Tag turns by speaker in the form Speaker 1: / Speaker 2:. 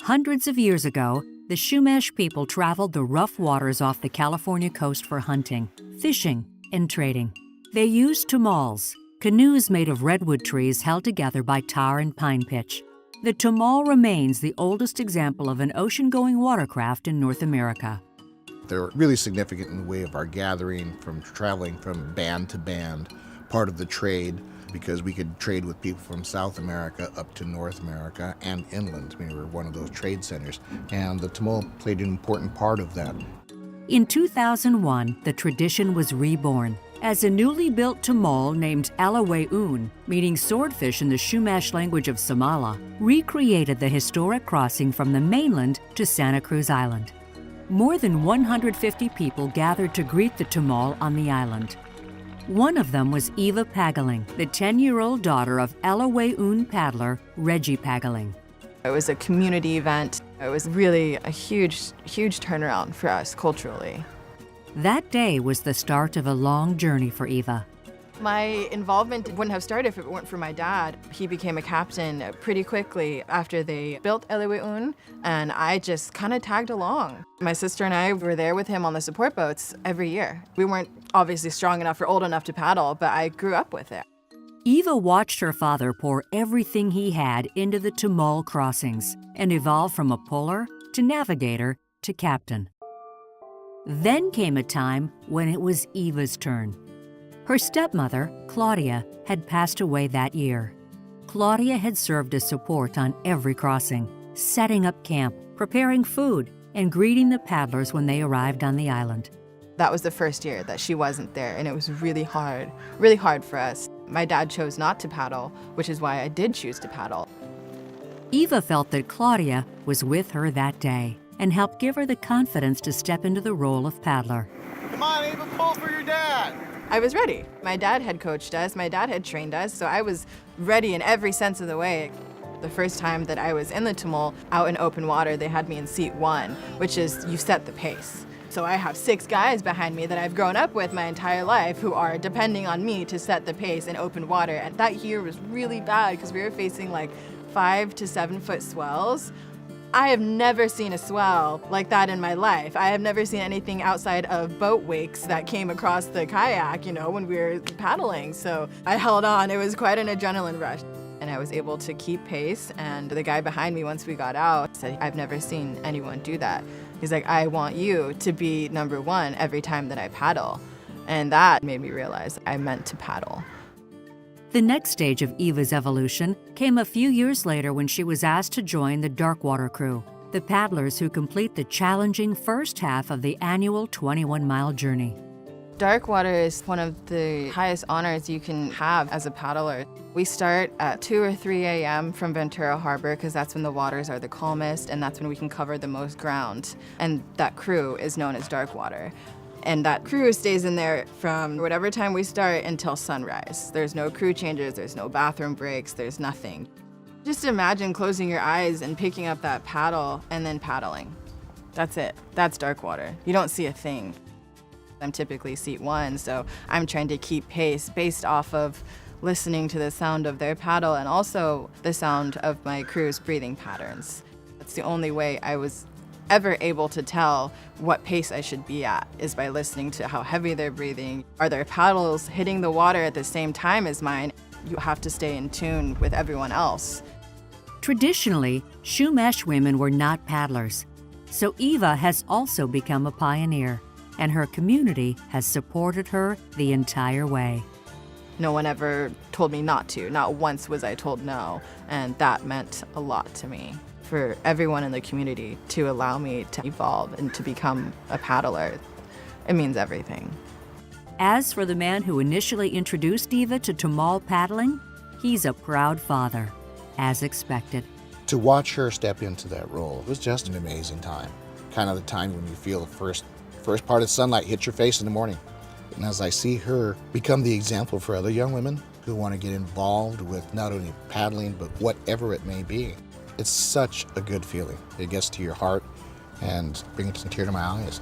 Speaker 1: Hundreds of years ago, the Chumash people traveled the rough waters off the California coast for hunting, fishing, and trading. They used tomols, canoes made of redwood trees held together by tar and pine pitch. The tomol remains the oldest example of an ocean-going watercraft in North America.
Speaker 2: They're really significant in the way of our gathering, from traveling from band to band, part of the trade, because we could trade with people from South America up to North America and inland. We were one of those trade centers, and the tomol played an important part of that.
Speaker 1: In 2001, the tradition was reborn as a newly built tomol named Alaweun, meaning swordfish in the Chumash language of Somala, recreated the historic crossing from the mainland to Santa Cruz Island. More than 150 people gathered to greet the tomol on the island. One of them was Eva Pagaling, the 10-year-old daughter of Alaweun paddler Reggie Pagaling.
Speaker 3: It was a community event. It was really a huge turnaround for us culturally.
Speaker 1: That day was the start of a long journey for Eva.
Speaker 3: My involvement wouldn't have started if it weren't for my dad. He became a captain pretty quickly after they built Alaweun, and I just kind of tagged along. My sister and I were there with him on the support boats every year. We weren't obviously strong enough or old enough to paddle, but I grew up with it.
Speaker 1: Eva watched her father pour everything he had into the tomol crossings and evolve from a puller to navigator to captain. Then came a time when it was Eva's turn. Her stepmother, Claudia, had passed away that year. Claudia had served as support on every crossing, setting up camp, preparing food, and greeting the paddlers when they arrived on the island.
Speaker 3: That was the first year that she wasn't there, and it was really hard for us. My dad chose not to paddle, which is why I did choose to paddle.
Speaker 1: Eva felt that Claudia was with her that day and helped give her the confidence to step into the role of paddler.
Speaker 4: Come on, Eva, pull for your dad.
Speaker 3: I was ready. My dad had coached us, my dad had trained us, so I was ready in every sense of the way. The first time that I was in the tomol, out in open water, they had me in seat 1, which is you set the pace. So I have 6 guys behind me that I've grown up with my entire life who are depending on me to set the pace in open water. And that year was really bad because we were facing like 5 to 7 foot swells. I have never seen a swell like that in my life. I have never seen anything outside of boat wakes that came across the kayak, when we were paddling. So I held on. It was quite an adrenaline rush. And I was able to keep pace. And the guy behind me, once we got out, said, I've never seen anyone do that. He's like, I want you to be number 1 every time that I paddle. And that made me realize I meant to paddle.
Speaker 1: The next stage of Eva's evolution came a few years later when she was asked to join the Darkwater crew, the paddlers who complete the challenging first half of the annual 21-mile journey.
Speaker 3: Darkwater is one of the highest honors you can have as a paddler. We start at 2 or 3 a.m. from Ventura Harbor because that's when the waters are the calmest and that's when we can cover the most ground. And that crew is known as Darkwater. And that crew stays in there from whatever time we start until sunrise. There's no crew changes, there's no bathroom breaks, there's nothing. Just imagine closing your eyes and picking up that paddle and then paddling. That's it. That's Darkwater. You don't see a thing. I'm typically seat 1, so I'm trying to keep pace based off of listening to the sound of their paddle and also the sound of my crew's breathing patterns. That's the only way I was ever able to tell what pace I should be at, is by listening to how heavy they're breathing. Are their paddles hitting the water at the same time as mine? You have to stay in tune with everyone else.
Speaker 1: Traditionally, Chumash women were not paddlers, so Eva has also become a pioneer, and her community has supported her the entire way.
Speaker 3: No one ever told me not to. Not once was I told no, and that meant a lot to me. For everyone in the community to allow me to evolve and to become a paddler, it means everything.
Speaker 1: As for the man who initially introduced Eva to tomol paddling, he's a proud father, as expected.
Speaker 2: To watch her step into that role was just an amazing time. Kind of the time when you feel the first part of sunlight hit your face in the morning. And as I see her become the example for other young women who want to get involved with not only paddling, but whatever it may be, it's such a good feeling. It gets to your heart and brings a tear to my eyes.